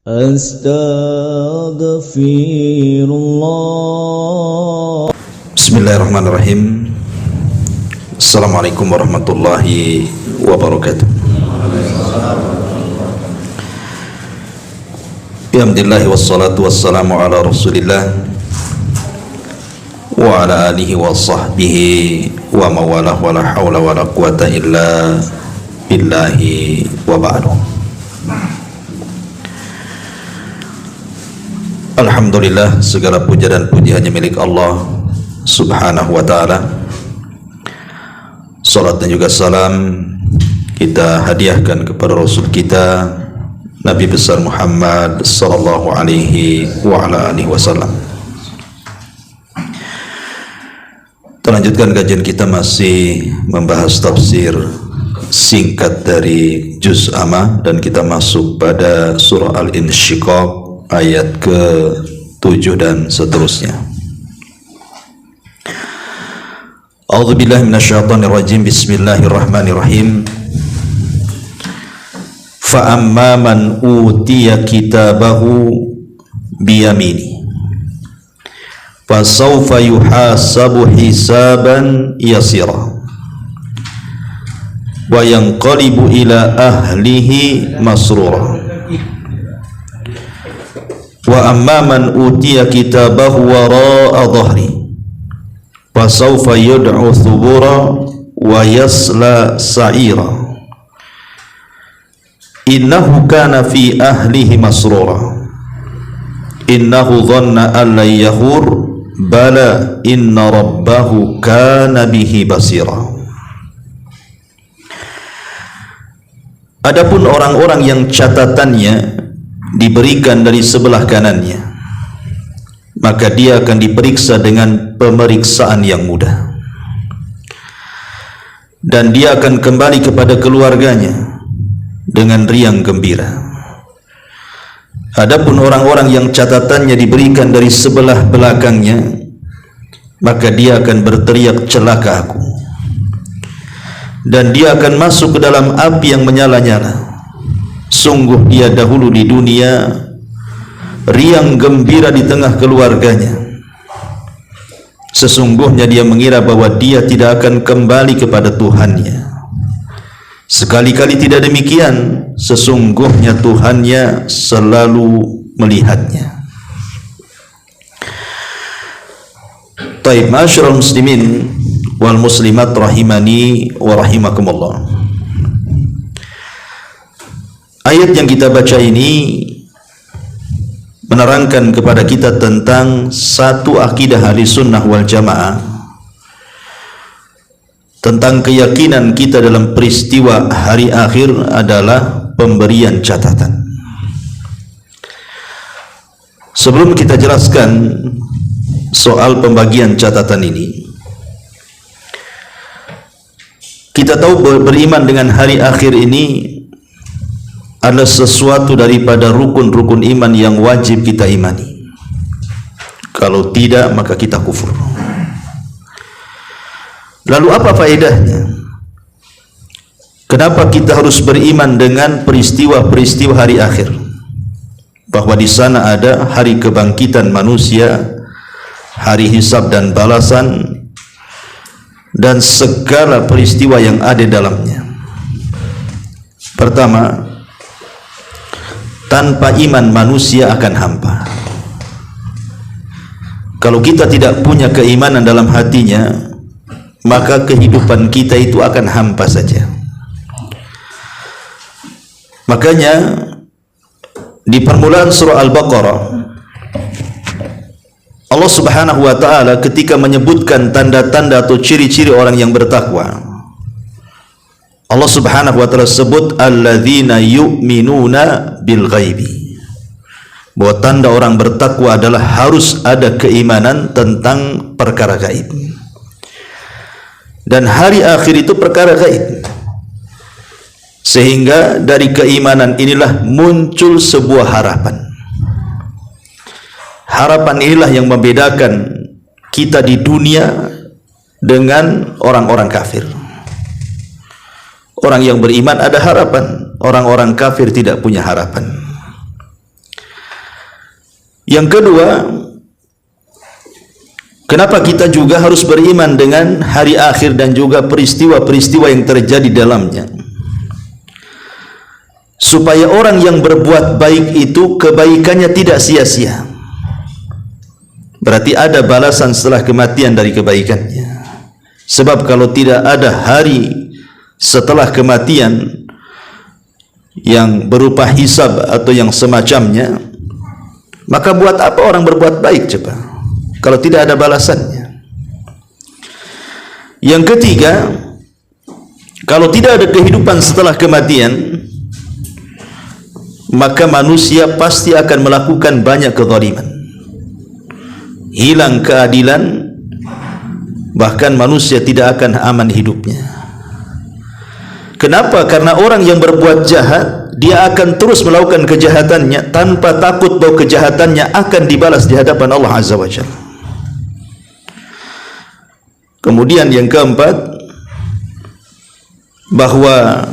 Astaghfirullah. Bismillahirrahmanirrahim. Assalamualaikum warahmatullahi wabarakatuh. Alhamdulillah wassalatu wassalamu ala rasulillah wa ala alihi wa sahbihi wa mawalah wa la hawla wa la quwata illa billahi wa ba'du. Alhamdulillah, segala puja dan puji hanya milik Allah subhanahu wa ta'ala. Salat dan juga salam kita hadiahkan kepada Rasul kita Nabi besar Muhammad sallallahu alaihi wa ala alihi wasallam. Kita lanjutkan kajian kita, masih membahas tafsir singkat dari Juz Amma, dan kita masuk pada surah Al-Insyiqaq ayat ke-7 dan seterusnya. A'udzubillahi minasyaitonirrajim. Bismillahirrahmanirrahim. Fa amma man utiya kitabahu biyamini fa sawfa yuhasabu hisaban yasira wa yanqalibu ila ahlihi masrura. Wa amma man utiya kitabahu wara'a dhahri fa sawfa yud'u thubura wa yasla sa'ira innahu kana fi ahlihi masrura innahu dhanna an la yahur bala inna rabbahu kana bihi basira. Adapun orang-orang yang catatannya diberikan dari sebelah kanannya, maka dia akan diperiksa dengan pemeriksaan yang mudah, dan dia akan kembali kepada keluarganya dengan riang gembira. Adapun orang-orang yang catatannya diberikan dari sebelah belakangnya, maka dia akan berteriak, celaka aku, dan dia akan masuk ke dalam api yang menyala-nyala. Sungguh dia dahulu di dunia riang gembira di tengah keluarganya. Sesungguhnya dia mengira bahwa dia tidak akan kembali kepada Tuhannya. Sekali-kali tidak demikian, sesungguhnya Tuhannya selalu melihatnya. Taib, ma'asyiral muslimin wal muslimat rahimani wa rahimakumullah. Ayat yang kita baca ini menerangkan kepada kita tentang satu akidah ahli sunnah wal jamaah, tentang keyakinan kita dalam peristiwa hari akhir adalah pemberian catatan. Sebelum kita jelaskan soal pembagian catatan ini, kita tahu beriman dengan hari akhir ini adalah sesuatu daripada rukun-rukun iman yang wajib kita imani. Kalau tidak, maka kita kufur. Lalu apa faedahnya? Kenapa kita harus beriman dengan peristiwa-peristiwa hari akhir? Bahwa di sana ada hari kebangkitan manusia, hari hisab dan balasan, dan segala peristiwa yang ada dalamnya. Pertama, tanpa iman manusia akan hampa. Kalau kita tidak punya keimanan dalam hatinya, maka kehidupan kita itu akan hampa saja. Makanya di permulaan surah Al-Baqarah, Allah subhanahu wa ta'ala ketika menyebutkan tanda-tanda atau ciri-ciri orang yang bertakwa, Allah subhanahu wa ta'ala sebut alladzina yu'minuna bil ghaibi, bahwa tanda orang bertakwa adalah harus ada keimanan tentang perkara gaib. Dan hari akhir itu perkara gaib, sehingga dari keimanan inilah muncul sebuah harapan. Harapan inilah yang membedakan kita di dunia dengan orang-orang kafir. Orang yang beriman ada harapan, orang-orang kafir tidak punya harapan. Yang kedua, kenapa kita juga harus beriman dengan hari akhir dan juga peristiwa-peristiwa yang terjadi dalamnya? Supaya orang yang berbuat baik itu kebaikannya tidak sia-sia. Berarti ada balasan setelah kematian dari kebaikannya. Sebab kalau tidak ada hari setelah kematian yang berupa hisab atau yang semacamnya, maka buat apa orang berbuat baik coba kalau tidak ada balasannya? Yang ketiga, kalau tidak ada kehidupan setelah kematian, maka manusia pasti akan melakukan banyak kezaliman, hilang keadilan, bahkan manusia tidak akan aman hidupnya. Kenapa? Karena orang yang berbuat jahat, dia akan terus melakukan kejahatannya tanpa takut bahwa kejahatannya akan dibalas di hadapan Allah Azza wa Jalla. Kemudian yang keempat, bahwa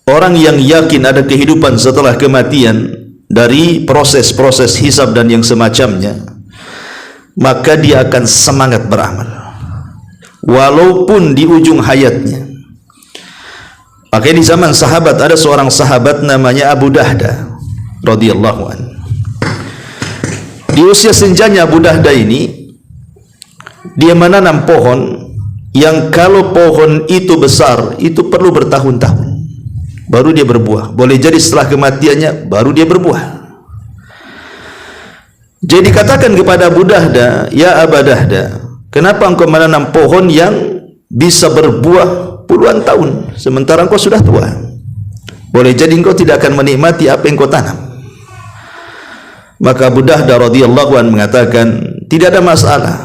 orang yang yakin ada kehidupan setelah kematian dari proses-proses hisab dan yang semacamnya, maka dia akan semangat beramal walaupun di ujung hayatnya. Makanya di zaman sahabat ada seorang sahabat namanya Abu Dahda radhiyallahu anhu. Di usia senjanya Abu Dahda ini, dia menanam pohon yang kalau pohon itu besar itu perlu bertahun-tahun baru dia berbuah. Boleh jadi setelah kematiannya baru dia berbuah. Jadi katakan kepada Abu Dahda, ya Abu Dahda, kenapa engkau menanam pohon yang bisa berbuah puluhan tahun sementara engkau sudah tua? Boleh jadi engkau tidak akan menikmati apa yang engkau tanam. Maka Abu Dahda radhiyallahu anhu mengatakan, tidak ada masalah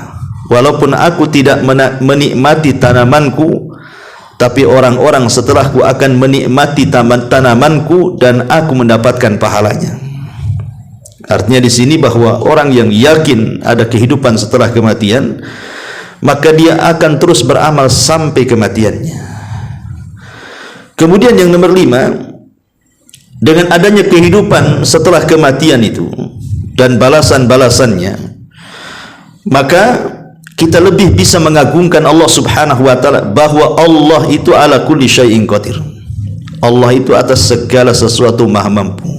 walaupun aku tidak menikmati tanamanku, tapi orang-orang setelahku akan menikmati tanamanku dan aku mendapatkan pahalanya. Artinya di sini bahwa orang yang yakin ada kehidupan setelah kematian, maka dia akan terus beramal sampai kematiannya. Kemudian yang nomor 5, dengan adanya kehidupan setelah kematian itu dan balasan-balasannya, maka kita lebih bisa mengagungkan Allah Subhanahu wa taala, bahwa Allah itu ala kulli syai'in qadir. Allah itu atas segala sesuatu maha mampu,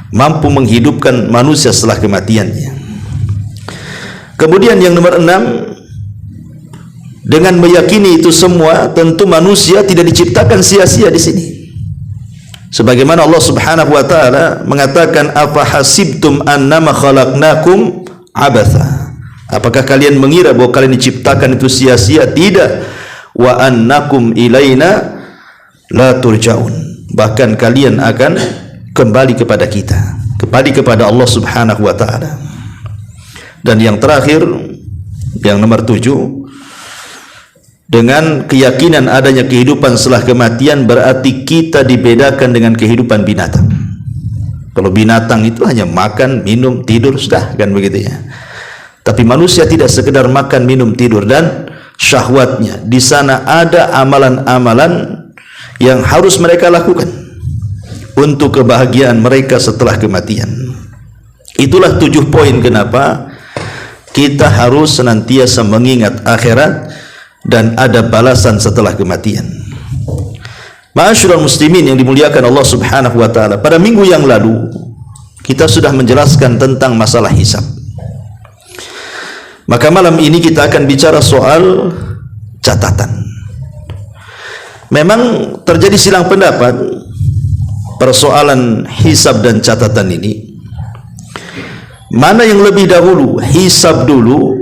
mampu menghidupkan manusia setelah kematiannya. Kemudian yang nomor 6, dengan meyakini itu semua, tentu manusia tidak diciptakan sia-sia di sini. Sebagaimana Allah Subhanahu wa taala mengatakan, afa hasibtum annama khalaqnakum abatha. Apakah kalian mengira bahwa kalian diciptakan itu sia-sia? Tidak. Wa annakum ilaina la turja'un. Bahkan kalian akan kembali kepada kita, kembali kepada Allah Subhanahu wa taala. Dan yang terakhir, yang nomor 7, dengan keyakinan adanya kehidupan setelah kematian, berarti kita dibedakan dengan kehidupan binatang. Kalau binatang itu hanya makan, minum, tidur, sudah kan begitu ya. Tapi manusia tidak sekedar makan, minum, tidur dan syahwatnya. Di sana ada amalan-amalan yang harus mereka lakukan untuk kebahagiaan mereka setelah kematian. Itulah 7 poin kenapa kita harus senantiasa mengingat akhirat dan ada balasan setelah kematian. Ma'asyiral muslimin yang dimuliakan Allah Subhanahu wa taala, pada minggu yang lalu kita sudah menjelaskan tentang masalah hisab. Maka malam ini kita akan bicara soal catatan. Memang terjadi silang pendapat persoalan hisab dan catatan ini. Mana yang lebih dahulu, hisab dulu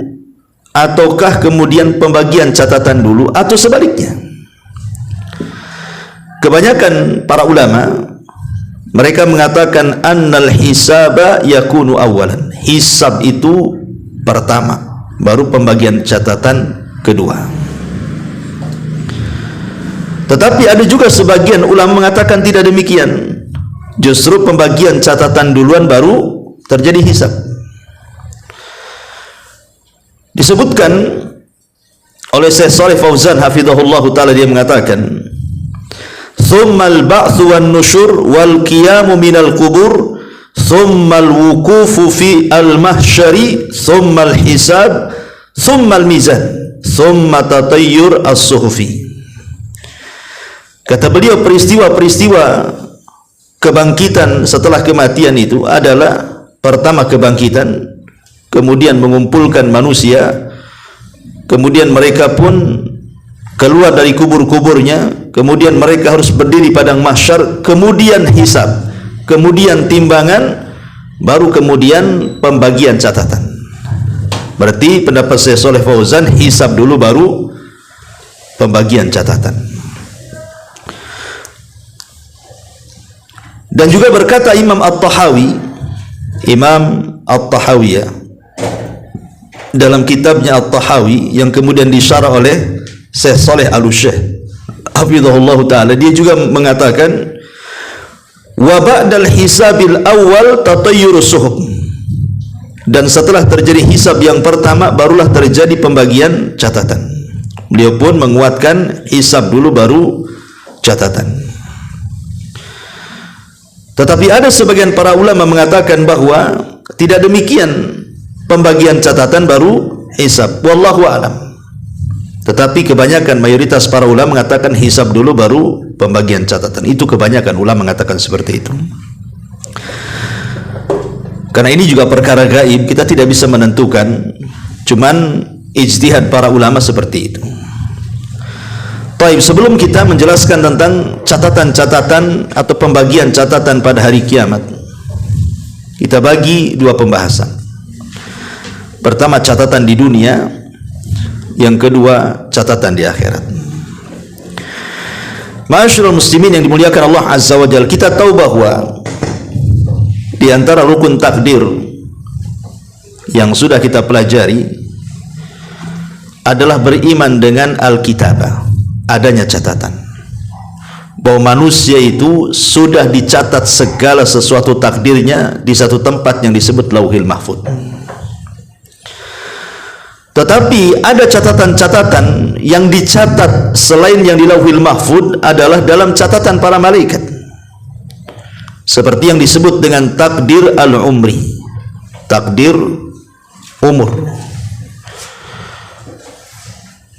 ataukah kemudian pembagian catatan dulu, atau sebaliknya? Kebanyakan para ulama mereka mengatakan annal hisaba yakunu awalan. Hisab itu pertama, baru pembagian catatan kedua. Tetapi ada juga sebagian ulama mengatakan tidak demikian. Justru pembagian catatan duluan baru terjadi hisab. Disebutkan oleh Syekh Shalih Fauzan hafizahullah taala, dia mengatakan, "Tsummal ba'tsu wan nusyur wal qiyamu minal qubur thumma al-wuqufu fi al-mahsyari, thumma al-hisab, thumma al-mizan, thumma tatayyur as-suhufi. Kata beliau, peristiwa-peristiwa kebangkitan setelah kematian itu adalah pertama kebangkitan, kemudian mengumpulkan manusia, kemudian mereka pun keluar dari kubur-kuburnya, kemudian mereka harus berdiri padang mahsyar, kemudian hisab, kemudian timbangan, baru kemudian pembagian catatan. Berarti pendapat Syekh Shalih Fauzan, hisab dulu baru pembagian catatan. Dan juga berkata Imam At-Tahawi, ya, dalam kitabnya At-Tahawi yang kemudian disyarah oleh Syekh Shalih Al-Syekh hafizahullah ta'ala, dia juga mengatakan wa ba'dal hisabil awal tatayyurus suhuf, dan setelah terjadi hisab yang pertama barulah terjadi pembagian catatan. Beliau pun menguatkan hisab dulu baru catatan. Tetapi ada sebagian para ulama mengatakan bahwa tidak demikian, pembagian catatan baru hisab, wallahu a'lam. Tetapi kebanyakan mayoritas para ulama mengatakan hisab dulu baru pembagian catatan. Itu kebanyakan ulama mengatakan seperti itu. Karena ini juga perkara gaib, kita tidak bisa menentukan, cuman ijtihad para ulama seperti itu. Baik, sebelum kita menjelaskan tentang catatan-catatan atau pembagian catatan pada hari kiamat, kita bagi dua pembahasan. Pertama, catatan di dunia, yang kedua, catatan di akhirat. Ma'asyiral muslimin yang dimuliakan Allah Azza wa Jalla, kita tahu bahwa di antara rukun takdir yang sudah kita pelajari adalah beriman dengan Alkitabah, adanya catatan bahwa manusia itu sudah dicatat segala sesuatu takdirnya di satu tempat yang disebut Lauhil Mahfuz. Tetapi ada catatan-catatan yang dicatat selain yang di Lauhil Mahfuz adalah dalam catatan para malaikat, seperti yang disebut dengan takdir al-umri, takdir umur.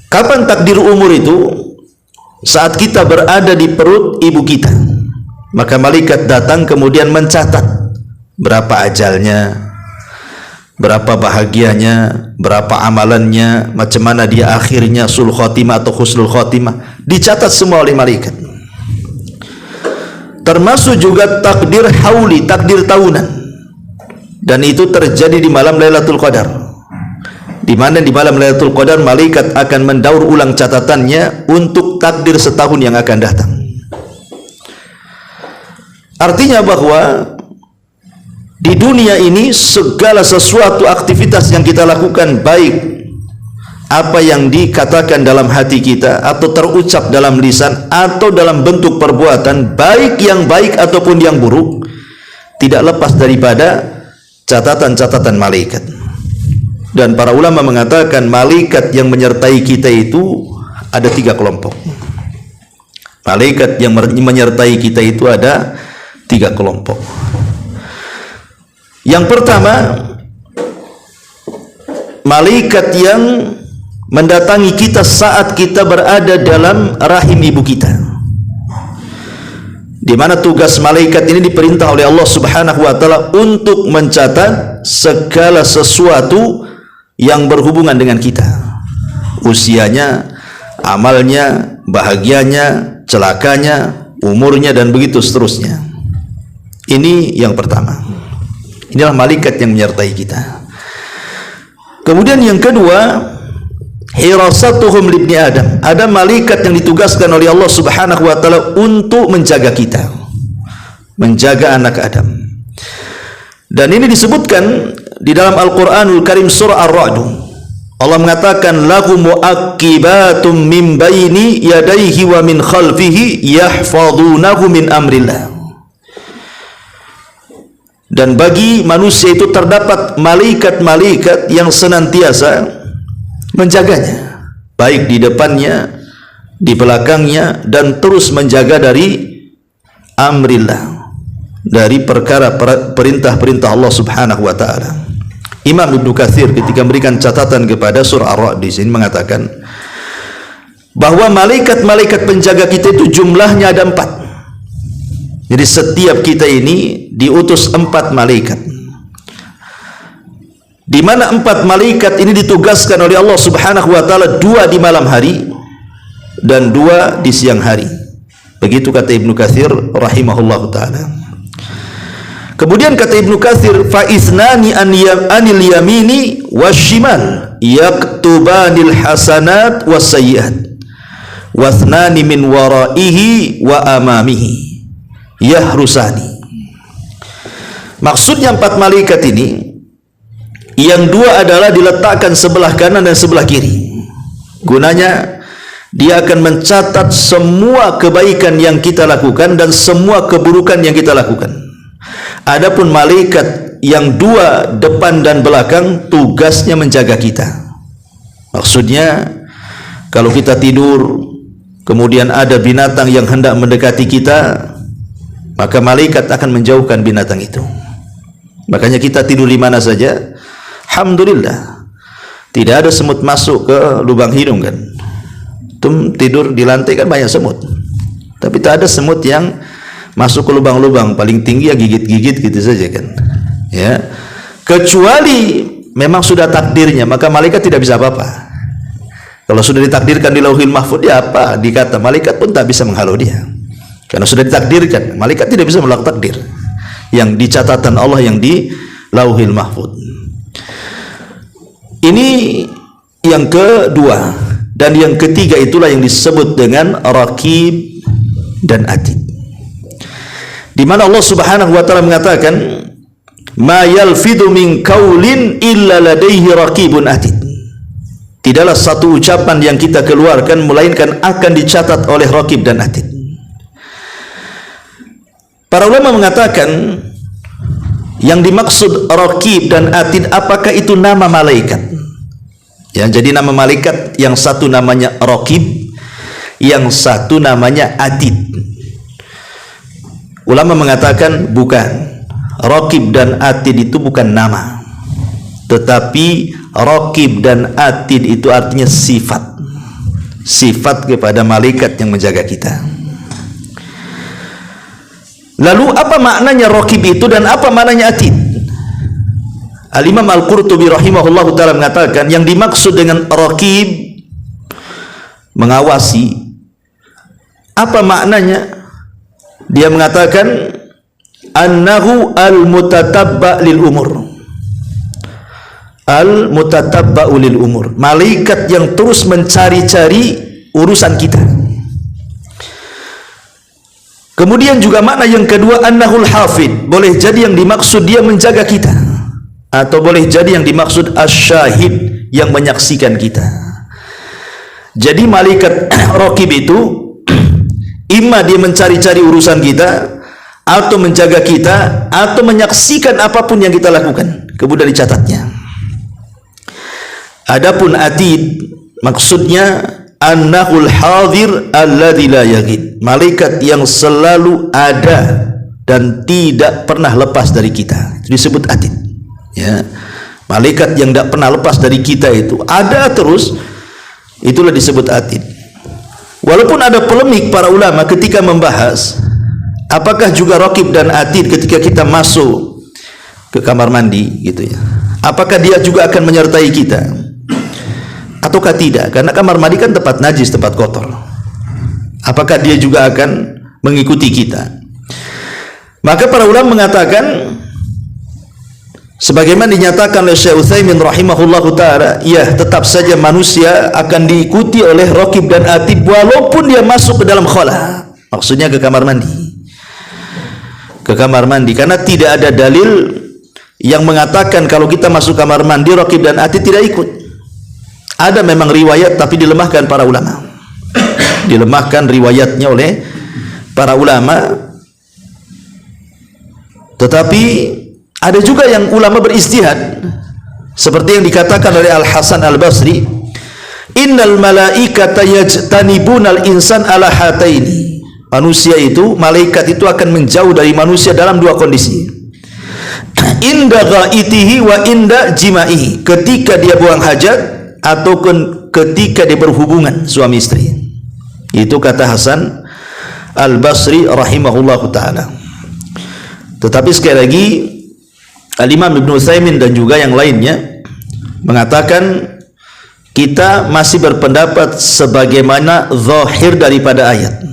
Kapan takdir umur itu? Saat kita berada di perut ibu kita, maka malaikat datang kemudian mencatat berapa ajalnya, berapa bahagianya, berapa amalannya, macam mana dia akhirnya, sul khotimah atau husnul khotimah, dicatat semua oleh malaikat. Termasuk juga takdir hauli, takdir tahunan, dan itu terjadi di malam Lailatul Qadar, di mana di malam Lailatul Qadar malaikat akan mendaur ulang catatannya untuk takdir setahun yang akan datang. Artinya bahwa di dunia ini segala sesuatu aktivitas yang kita lakukan, baik apa yang dikatakan dalam hati kita atau terucap dalam lisan atau dalam bentuk perbuatan, baik yang baik ataupun yang buruk, tidak lepas daripada catatan-catatan malaikat. Dan para ulama mengatakan malaikat yang menyertai kita itu ada 3 kelompok. Malaikat yang menyertai kita itu ada 3 kelompok. Yang pertama, malaikat yang mendatangi kita saat kita berada dalam rahim ibu kita, di mana tugas malaikat ini diperintah oleh Allah Subhanahu wa taala untuk mencatat segala sesuatu yang berhubungan dengan kita, usianya, amalnya, bahagianya, celakanya, umurnya, dan begitu seterusnya. Ini yang pertama. Inilah malaikat yang menyertai kita. Kemudian yang kedua, hirasatuhum libni Adam. Ada malaikat yang ditugaskan oleh Allah Subhanahu wa taala untuk menjaga kita, menjaga anak Adam. Dan ini disebutkan di dalam Al-Qur'anul Karim surah Ar-Ra'd. Allah mengatakan lahu mu'aqibatum min baini yadayhi wa min khalfihi yahfazunahu min amrillah. Dan bagi manusia itu terdapat malaikat-malaikat yang senantiasa menjaganya, baik di depannya, di belakangnya, dan terus menjaga dari amrillah, dari perkara perintah-perintah Allah Subhanahu wa taala. Imam Ibnu Katsir ketika memberikan catatan kepada surah Ar-Ra'd di sini mengatakan bahwa malaikat-malaikat penjaga kita itu jumlahnya ada 4. Jadi setiap kita ini diutus 4 malaikat, di mana 4 malaikat ini ditugaskan oleh Allah Subhanahu wa taala, 2 di malam hari dan 2 di siang hari. Begitu kata Ibnu Katsir rahimahullahu taala. Kemudian kata Ibnu Katsir, fa isnani anil yamini wasyimal yaktubanil hasanat wasayyiat wasnani min waraihi wa amamihi yahrusani. Maksudnya 4 malaikat ini, yang 2 adalah diletakkan sebelah kanan dan sebelah kiri. Gunanya dia akan mencatat semua kebaikan yang kita lakukan dan semua keburukan yang kita lakukan. Adapun malaikat yang 2 depan dan belakang tugasnya menjaga kita. Maksudnya kalau kita tidur kemudian ada binatang yang hendak mendekati kita, maka malaikat akan menjauhkan binatang itu. Makanya kita tidur di mana saja, alhamdulillah tidak ada semut masuk ke lubang hidung kan. Tidur di lantai kan banyak semut, tapi tak ada semut yang masuk ke lubang-lubang. Paling tinggi ya gigit-gigit gitu saja kan, ya, kecuali memang sudah takdirnya, maka malaikat tidak bisa apa-apa. Kalau sudah ditakdirkan di Lauhil Mahfuz, ya apa dikata, malaikat pun tak bisa menghalau dia, karena sudah ditakdirkan. Malaikat tidak bisa menolak takdir yang di catatan Allah yang di Lauhil Mahfuz. Ini yang kedua. Dan yang ketiga itulah yang disebut dengan Raqib dan Atid, di mana Allah Subhanahu wa taala mengatakan ma yalfidu min qaulin illa ladaihi raqibun atid. Tidaklah satu ucapan yang kita keluarkan melainkan akan dicatat oleh Raqib dan Atid. Para ulama mengatakan yang dimaksud Raqib dan Atid, apakah itu nama malaikat? Ya, jadi nama malaikat yang satu namanya Raqib, yang satu namanya Atid. Ulama mengatakan bukan. Raqib dan Atid itu bukan nama, tetapi Raqib dan Atid itu artinya sifat. Sifat kepada malaikat yang menjaga kita. Lalu apa maknanya Raqib itu dan apa maknanya Atid? Al-Imam Al-Qurtubi rahimahullahu ta'ala mengatakan yang dimaksud dengan Raqib, mengawasi, apa maknanya? Dia mengatakan annahu al-mutatabba lil umur. Al-mutatabba lil umur, malaikat yang terus mencari-cari urusan kita. Kemudian juga makna yang kedua annahul hafid, boleh jadi yang dimaksud dia menjaga kita, atau boleh jadi yang dimaksud asyahid, yang menyaksikan kita. Jadi malaikat Raqib itu imma dia mencari-cari urusan kita, atau menjaga kita, atau menyaksikan apapun yang kita lakukan, kemudian dicatatnya. Adapun Atid maksudnya annahul hadir alladzi la yaghib, malaikat yang selalu ada dan tidak pernah lepas dari kita, itu disebut Atid. Ya, malaikat yang tidak pernah lepas dari kita itu ada terus, itulah disebut Atid. Walaupun ada polemik para ulama ketika membahas apakah juga Raqib dan Atid ketika kita masuk ke kamar mandi gitu ya, apakah dia juga akan menyertai kita ataukah tidak, karena kamar mandi kan tempat najis, tempat kotor. Apakah dia juga akan mengikuti kita? Maka para ulama mengatakan sebagaimana dinyatakan oleh Syekh Utsaimin rahimahullahu taala, ya tetap saja manusia akan diikuti oleh Raqib dan Atid walaupun dia masuk ke dalam khala, maksudnya ke kamar mandi. Ke kamar mandi, karena tidak ada dalil yang mengatakan kalau kita masuk kamar mandi Raqib dan Atid tidak ikut. Ada memang riwayat tapi dilemahkan para ulama. Dilemahkan riwayatnya oleh para ulama. Tetapi ada juga yang ulama beristihad, seperti yang dikatakan oleh Al-Hasan Al-Basri, innal malaikata yajtanibunal insan ala hataini manusia itu, malaikat itu akan menjauh dari manusia dalam dua kondisi. Inda ghaitihi wa inda jima'ihi, ketika dia buang hajat ataupun ketika dia berhubungan suami istri. Itu kata Hasan Al-Basri rahimahullahu ta'ala. Tetapi sekali lagi Al-Imam Ibn Utsaimin dan juga yang lainnya mengatakan kita masih berpendapat sebagaimana zahir daripada ayat.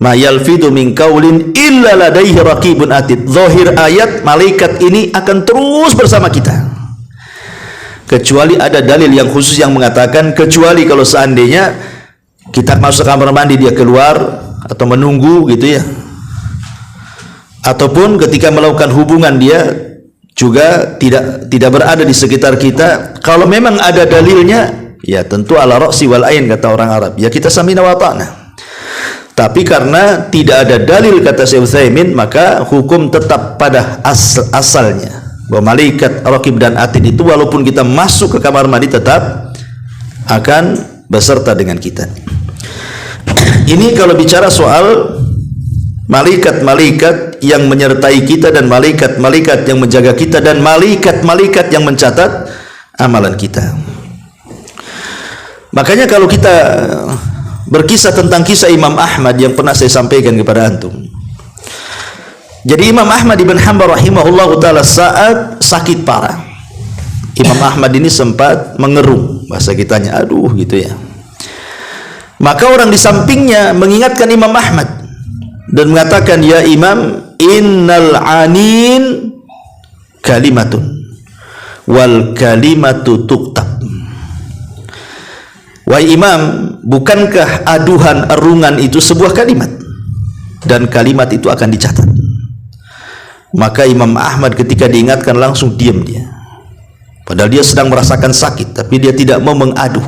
Ma yalfidu min qaulin illa ladaihi raqibun atid. Zahir ayat, malaikat ini akan terus bersama kita. Kecuali ada dalil yang khusus yang mengatakan kecuali kalau seandainya kita masuk kamar mandi dia keluar atau menunggu gitu ya. Ataupun ketika melakukan hubungan dia juga tidak berada di sekitar kita. Kalau memang ada dalilnya, ya tentu ala ra'si wal ain kata orang Arab. Ya kita samina wa ta'na. Tapi karena tidak ada dalil kata Syekh Utsaimin, maka hukum tetap pada asalnya. Bahwa malaikat raqib dan atid itu walaupun kita masuk ke kamar mandi tetap akan beserta dengan kita. Ini kalau bicara soal malaikat-malaikat yang menyertai kita dan malaikat-malaikat yang menjaga kita dan malaikat-malaikat yang mencatat amalan kita. Makanya kalau kita berkisah tentang kisah Imam Ahmad yang pernah saya sampaikan kepada antum. Jadi Imam Ahmad ibn Hanbal rahimahullah ta'ala saat sakit parah, Imam Ahmad ini sempat mengerung, bahasa kitanya aduh gitu ya. Maka orang di sampingnya mengingatkan Imam Ahmad dan mengatakan, ya Imam, innal anin kalimatun wal kalimatu tuktab. Wahai Imam, bukankah aduhan erungan itu sebuah kalimat dan kalimat itu akan dicatat? Maka Imam Ahmad ketika diingatkan langsung diam dia. Padahal dia sedang merasakan sakit, tapi dia tidak mau mengaduh.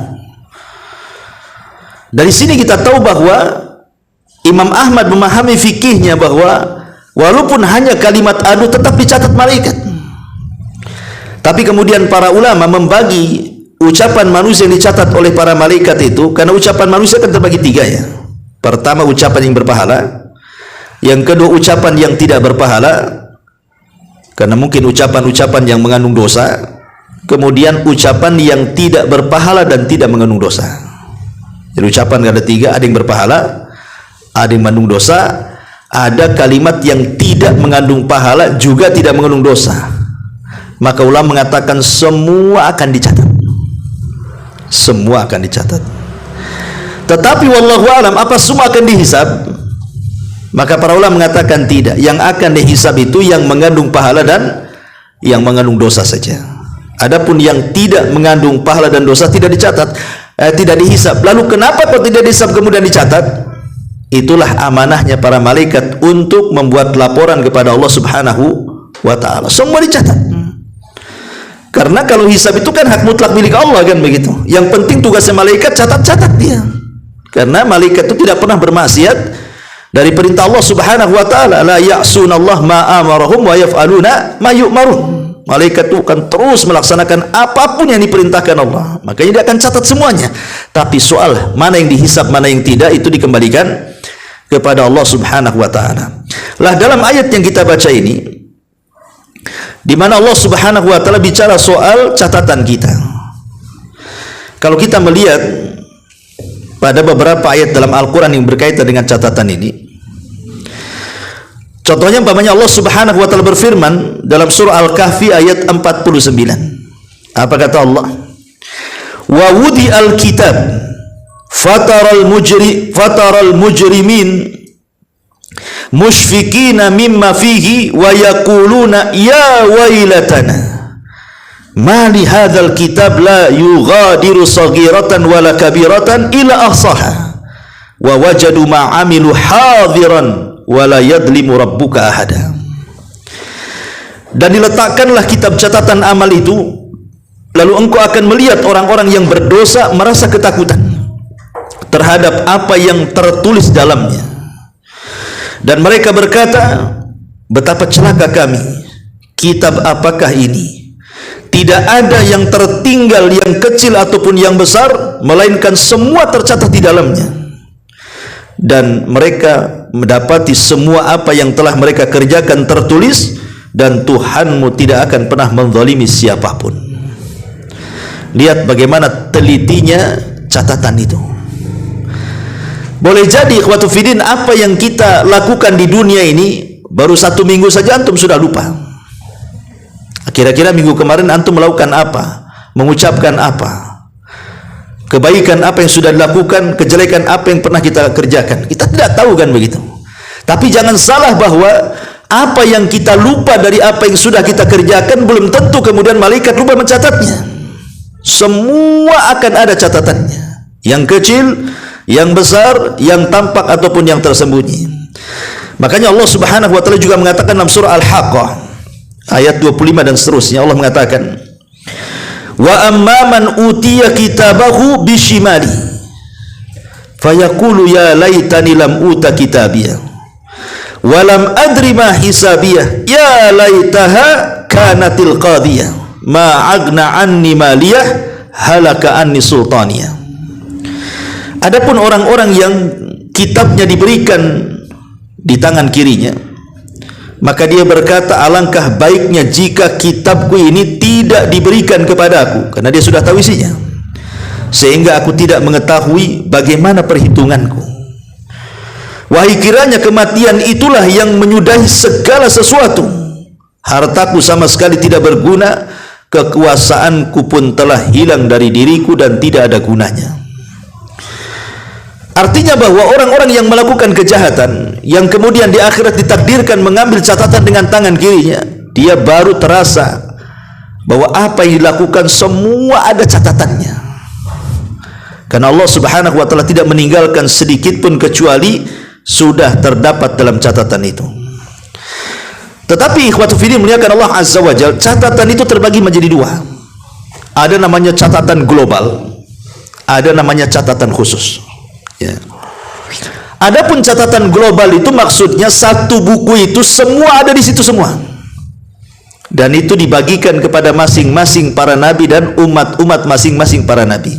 Dari sini kita tahu bahwa Imam Ahmad memahami fikihnya bahwa walaupun hanya kalimat adu tetap dicatat malaikat. Tapi kemudian para ulama membagi ucapan manusia yang dicatat oleh para malaikat itu, karena ucapan manusia kan terbagi tiga ya. Pertama ucapan yang berpahala, yang kedua ucapan yang tidak berpahala, karena mungkin ucapan-ucapan yang mengandung dosa, kemudian ucapan yang tidak berpahala dan tidak mengandung dosa. Jadi ucapan ada tiga, ada yang berpahala, ada yang mengandung dosa, ada kalimat yang tidak mengandung pahala juga tidak mengandung dosa. Maka ulama mengatakan semua akan dicatat. Semua akan dicatat. Tetapi wallahu alam, apa semua akan dihisab? Maka para ulama mengatakan tidak. Yang akan dihisab itu yang mengandung pahala dan yang mengandung dosa saja. Adapun yang tidak mengandung pahala dan dosa tidak dicatat, tidak dihisab. Lalu kenapa kok tidak dihisab kemudian dicatat? Itulah amanahnya para malaikat untuk membuat laporan kepada Allah Subhanahu wa ta'ala. Semua dicatat. Karena kalau hisab itu kan hak mutlak milik Allah kan begitu. Yang penting tugasnya malaikat catat-catat dia. Karena malaikat itu tidak pernah bermaksiat dari perintah Allah Subhanahu wa ta'ala. La ya'sunallah ma amarahum wa yaf'aluna ma yu'marun. Malaikat itu akan terus melaksanakan apapun yang diperintahkan Allah. Makanya dia akan catat semuanya. Tapi soal mana yang dihisab, mana yang tidak, itu dikembalikan kepada Allah Subhanahu wa ta'ala. Lah dalam ayat yang kita baca ini, di mana Allah Subhanahu wa ta'ala bicara soal catatan kita. Kalau kita melihat pada beberapa ayat dalam Al-Quran yang berkaitan dengan catatan ini, contohnya umpamanya Allah Subhanahu wa ta'ala berfirman dalam surah Al-Kahfi ayat 49. Apa kata Allah? Wa wudi al-kitab fataral mujrimin mushfikina mimma fihi wa yaquluna ya wailatana ma li hadzal kitab la yughadiru saghiratan wala kabiratan illa ahsaha wa wajadu ma amilu hadiran wala yadlimu rabbuka ahada. Dan diletakkanlah kitab catatan amal itu, lalu engkau akan melihat orang-orang yang berdosa merasa ketakutan terhadap apa yang tertulis dalamnya. Dan mereka berkata, betapa celaka kami, kitab apakah ini? Tidak ada yang tertinggal, yang kecil ataupun yang besar, melainkan semua tercatat di dalamnya. dan mereka mendapati semua apa yang telah mereka kerjakan tertulis, dan Tuhanmu tidak akan pernah menzalimi siapapun. Lihat bagaimana telitinya catatan itu. Boleh jadi ikhwatu fiddin, apa yang kita lakukan di dunia ini baru 1 minggu saja antum sudah lupa. Kira-kira minggu kemarin antum melakukan apa, mengucapkan apa, kebaikan apa yang sudah dilakukan, kejelekan apa yang pernah kita kerjakan. Kita tidak tahu kan begitu. Tapi jangan salah bahwa apa yang kita lupa dari apa yang sudah kita kerjakan belum tentu kemudian malaikat lupa mencatatnya. Semua akan ada catatannya, yang kecil, yang besar, yang tampak ataupun yang tersembunyi. Makanya Allah Subhanahu wa taala juga mengatakan dalam surah Al-Haqqah ayat 25 dan seterusnya, Allah mengatakan, wa amman utiya kitabahu bishimali fayaqulu ya laitani lam uta kitabiyah wa lam adri ma hisabiyah ya laitaha kanatil qadiyah ma agna anni maliyah halaka anni sultaniyah. Adapun orang-orang yang kitabnya diberikan di tangan kirinya, maka dia berkata, alangkah baiknya jika kitabku ini tidak diberikan kepadaku, karena dia sudah tahu isinya, sehingga aku tidak mengetahui bagaimana perhitunganku. Wahai kiranya kematian itulah yang menyudahi segala sesuatu. Hartaku sama sekali tidak berguna, kekuasaanku pun telah hilang dari diriku dan tidak ada gunanya. Artinya bahwa orang-orang yang melakukan kejahatan, yang kemudian di akhirat ditakdirkan mengambil catatan dengan tangan kirinya, dia baru terasa bahwa apa yang dilakukan semua ada catatannya. Karena Allah Subhanahu wa taala tidak meninggalkan sedikit pun kecuali sudah terdapat dalam catatan itu. Tetapi ikhwatu fiddin muliakan Allah Azza wa Jalla, catatan itu terbagi menjadi 2. Ada namanya catatan global, ada namanya catatan khusus. Ya. Adapun catatan global itu maksudnya satu buku itu semua ada di situ semua, dan itu dibagikan kepada masing-masing para nabi dan umat-umat masing-masing para nabi.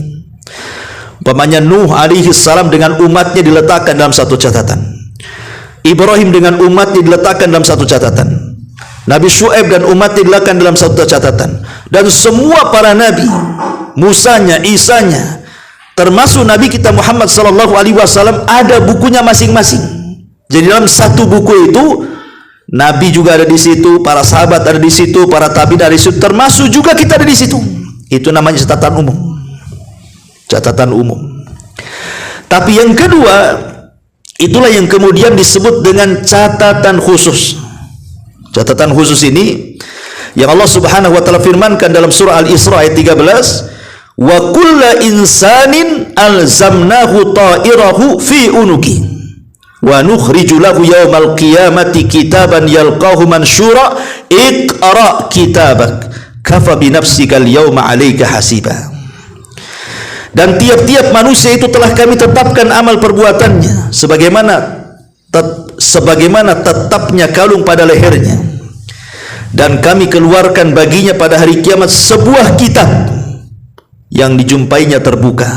Umpamanya Nuh alaihi salam dengan umatnya diletakkan dalam satu catatan, Ibrahim dengan umatnya diletakkan dalam satu catatan, Nabi Syuaib dan umatnya diletakkan dalam satu catatan, dan semua para nabi, Musanya, Isanya, termasuk Nabi kita Muhammad sallallahu alaihi wasallam ada bukunya masing-masing. Jadi dalam satu buku itu Nabi juga ada di situ, para sahabat ada di situ, para tabi'in ada di situ, termasuk juga kita ada di situ. Itu namanya catatan umum. Catatan umum. Tapi yang kedua, itulah yang kemudian disebut dengan catatan khusus. Catatan khusus ini yang Allah Subhanahu wa taala firmankan dalam surah Al-Isra ayat 13, wa kulla insanin alzamnahu ta'irahu fi unuki wa nukhriju lahu yawmal qiyamati kitaban yalqahu mansyura iqra kitabak kafa bi nafsika al-yawma 'alaika hasiba. Dan tiap-tiap manusia itu telah kami tetapkan amal perbuatannya sebagaimana tetapnya kalung pada lehernya, dan kami keluarkan baginya pada hari kiamat sebuah kitab yang dijumpainya terbuka,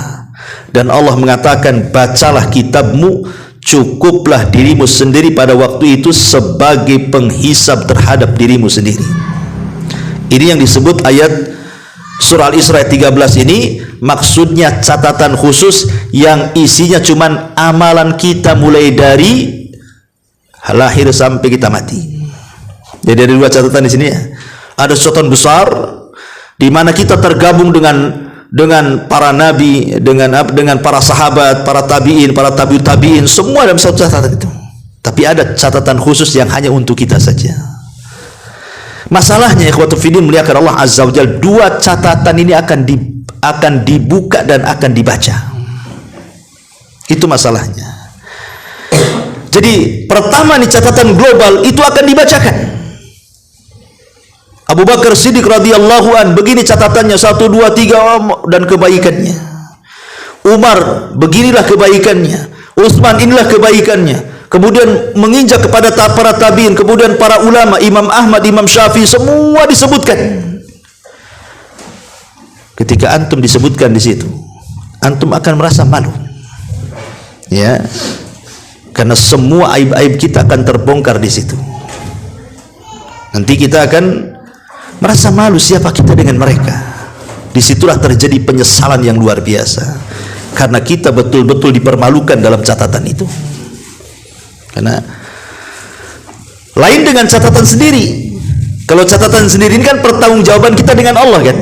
dan Allah mengatakan, bacalah kitabmu, cukuplah dirimu sendiri pada waktu itu sebagai penghisab terhadap dirimu sendiri. Ini yang disebut ayat surah Al-Isra 13 ini, maksudnya catatan khusus yang isinya cuman amalan kita mulai dari lahir sampai kita mati. Jadi ada 2 catatan di sini ya. Ada catatan besar di mana kita tergabung dengan para nabi, dengan para sahabat, para tabi'in, para tabi'ut tabi'in, semua dalam satu catatan itu. Tapi ada catatan khusus yang hanya untuk kita saja. Masalahnya ikhwatu fiddin muliakan Allah Azza wa Jalla, 2 catatan ini akan dibuka dan akan dibaca. Itu masalahnya. Jadi pertama nih, catatan global itu akan dibacakan. Abu Bakar Siddiq radhiyallahu an, begini catatannya 1, 2, 3 dan kebaikannya. Umar, beginilah kebaikannya. Utsman, inilah kebaikannya. Kemudian menginjak kepada para tabi'in, kemudian para ulama, Imam Ahmad, Imam Syafi'i, semua disebutkan. Ketika antum disebutkan di situ, antum akan merasa malu. Ya. Karena semua aib-aib kita akan terbongkar di situ. Nanti kita akan merasa malu siapa kita dengan mereka. Disitulah terjadi penyesalan yang luar biasa, karena kita betul-betul dipermalukan dalam catatan itu. Karena lain dengan catatan sendiri. Kalau catatan sendiri ini kan pertanggungjawaban kita dengan Allah kan.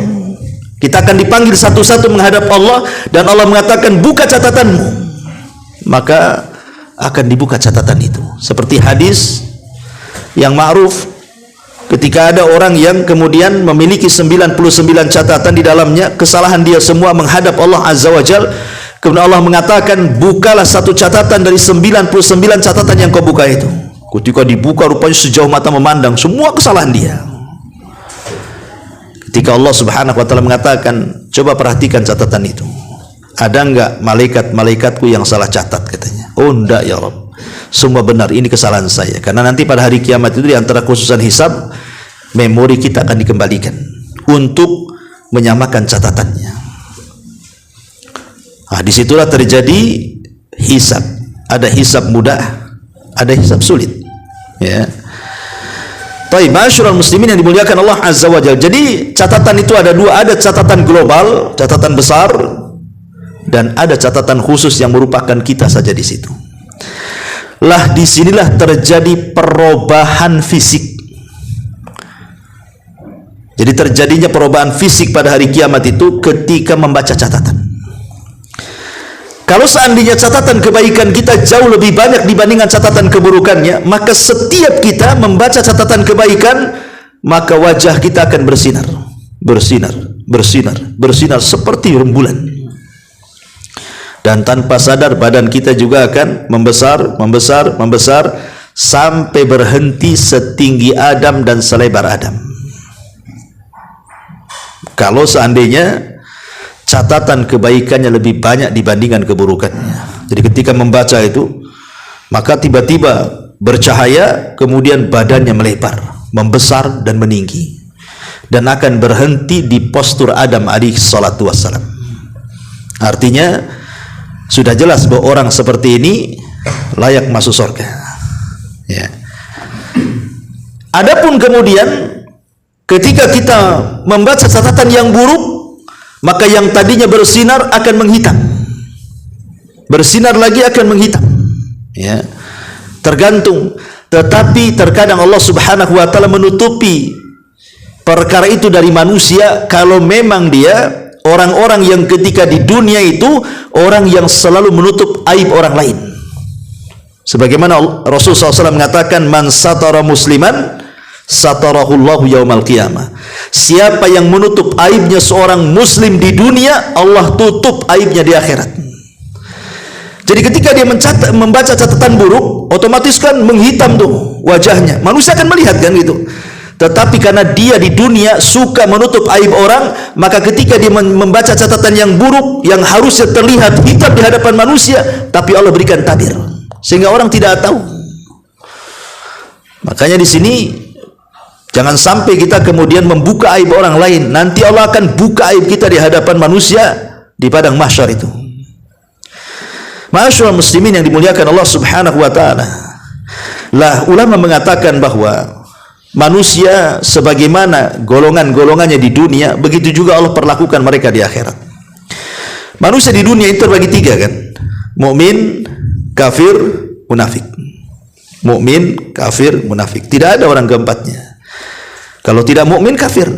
Kita akan dipanggil satu-satu menghadap Allah, dan Allah mengatakan buka catatanmu, maka akan dibuka catatan itu. Seperti hadis yang ma'ruf, ketika ada orang yang kemudian memiliki 99 catatan di dalamnya, kesalahan dia semua menghadap Allah Azza wa Jal, kemudian Allah mengatakan bukalah satu catatan dari 99 catatan yang kau buka itu. Ketika dibuka rupanya sejauh mata memandang semua kesalahan dia. Ketika Allah Subhanahu wa taala mengatakan, coba perhatikan catatan itu, ada enggak malaikat-malaikatku yang salah catat, katanya. Oh enggak ya Rabb, semua benar, ini kesalahan saya. Karena nanti pada hari kiamat itu, di antara khususan hisab, memori kita akan dikembalikan untuk menyamakan catatannya. Nah, disitulah terjadi hisab. Ada hisab mudah, ada hisab sulit. Ya. Baik, masyarul muslimin yang dimuliakan Allah Azza wa Jalla. Jadi catatan itu ada dua, ada catatan global, catatan besar, dan ada catatan khusus yang merupakan kita saja di situ. Lah disinilah terjadi perubahan fisik. Jadi terjadinya perubahan fisik pada hari kiamat itu ketika membaca catatan. Kalau seandainya catatan kebaikan kita jauh lebih banyak dibandingkan catatan keburukannya, maka setiap kita membaca catatan kebaikan, maka wajah kita akan bersinar, bersinar, bersinar, bersinar seperti rembulan. Dan tanpa sadar badan kita juga akan membesar, membesar, membesar sampai berhenti setinggi Adam dan selebar Adam. Kalau seandainya catatan kebaikannya lebih banyak dibandingkan keburukannya. Jadi ketika membaca itu, maka tiba-tiba bercahaya, kemudian badannya melebar, membesar dan meninggi, dan akan berhenti di postur Adam alaihi salatu wassalam. Artinya sudah jelas bahwa orang seperti ini layak masuk surga. Ya. Adapun kemudian ketika kita membaca catatan yang buruk, maka yang tadinya bersinar akan menghitam, bersinar lagi akan menghitam. Ya, tergantung. Tetapi terkadang Allah Subhanahu wa taala menutupi perkara itu dari manusia kalau memang dia orang-orang yang ketika di dunia itu orang yang selalu menutup aib orang lain. Sebagaimana Rasulullah SAW mengatakan, man satara musliman satarahullahu yaumal qiyamah. Siapa yang menutup aibnya seorang muslim di dunia, Allah tutup aibnya di akhirat. Jadi ketika dia membaca catatan buruk, otomatis kan menghitam tuh wajahnya. Manusia akan melihat kan gitu. Tetapi karena dia di dunia suka menutup aib orang, maka ketika dia membaca catatan yang buruk yang harusnya terlihat hitam di hadapan manusia, tapi Allah berikan tabir sehingga orang tidak tahu. Makanya di sini jangan sampai kita kemudian membuka aib orang lain. Nanti Allah akan buka aib kita di hadapan manusia di padang mahsyar itu. Masyarul muslimin yang dimuliakan Allah Subhanahu wa taala. Lah ulama mengatakan bahwa manusia sebagaimana golongan-golongannya di dunia, begitu juga Allah perlakukan mereka di akhirat. Manusia di dunia itu terbagi tiga kan? Mukmin, kafir, munafik. Mukmin, kafir, munafik. Tidak ada orang keempatnya. Kalau tidak mukmin kafir,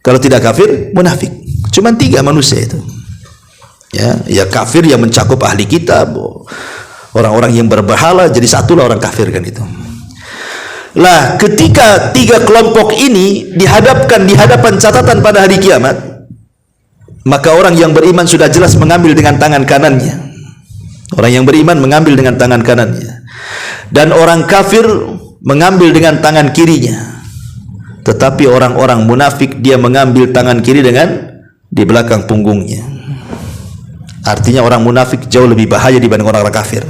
kalau tidak kafir munafik. Cuma tiga manusia itu. Ya kafir yang mencakup ahli kitab, orang-orang yang berberhala, jadi satulah orang kafir kan itu. Lah ketika tiga kelompok ini dihadapkan di hadapan catatan pada hari kiamat, maka orang yang beriman sudah jelas mengambil dengan tangan kanannya. Orang yang beriman mengambil dengan tangan kanannya, dan orang kafir mengambil dengan tangan kirinya. Tetapi orang-orang munafik dia mengambil tangan kiri dengan di belakang punggungnya. Artinya orang munafik jauh lebih bahaya dibanding orang kafir.